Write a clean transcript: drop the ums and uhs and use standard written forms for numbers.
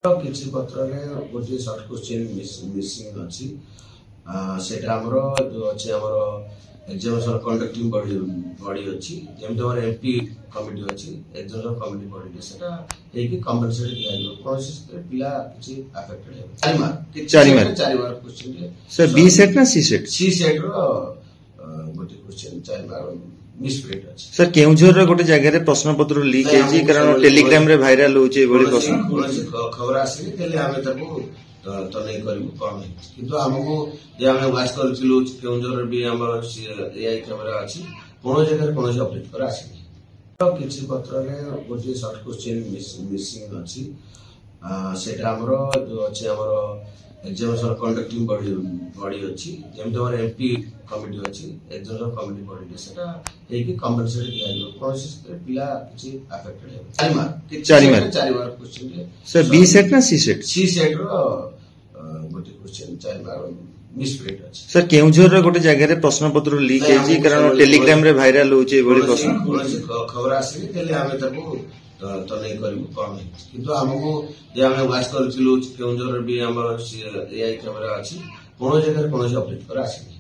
किसी पत्र गोटे सर्ट क्वेश्चन मिसिंग अच्छी सेटा हमरो जो अच्छे हमरो एग्जामिनेशन कंडक्टिंग बॉडी अच्छी जेमते हमर एमपी कमिटी अच्छी एग्जामिनेशन कमिटी बॉडी सेटा हे कि कंपनसेट दिया जो प्रोसेस पिला किछि अफेक्टेड है चारि mark question sir B set ना सी सेट रो गोटे क्वेश्चन चारि मार्क मिसप्रिंट अछि सर केउझर रो गोटे जगह रे प्रश्न पत्र लीक हेजी कारण टेलीग्राम रे वायरल होचे एबोली प्रश्न खबर आसी तेले हमें ताको तो नहीं करू कम किंतु हमको जे हमें वाच करथिलु केउझर भी हमर एआई कैमरा अछि कोनो जगह कोनो अपडेट कर आसी किछि पत्र गोटे सर्ट क्वेश्चन मिसिंग अच्छी सेटा हमरो जो अच्छे हमरो एग्जामिनेशन कंडक्टिंग बॉडी अच्छी जेमते हमर एमपी कमिटी अच्छी एग्जामिनेशन कमिटी बॉडी सेटा हे कि कंपनसेट दिया जो प्रोसेस पिला किछि अफेक्टेड है चारि mark question sir B set ना सी सेट रो गोटे क्वेश्चन चारि मार्क मिसप्रिंट अछि सर केउझर रो गोटे जगह रे प्रश्न पत्र लीक हेजी कारण टेलीग्राम रे वायरल होचे एबोली प्रश्न खबर आसी तेले हमें ताको तो नहीं करू कम किंतु हमको जे हमें वाच करथिलु केउझर भी हमर एआई कैमरा अछि कोनो जगह कोनो अपडेट कर आसी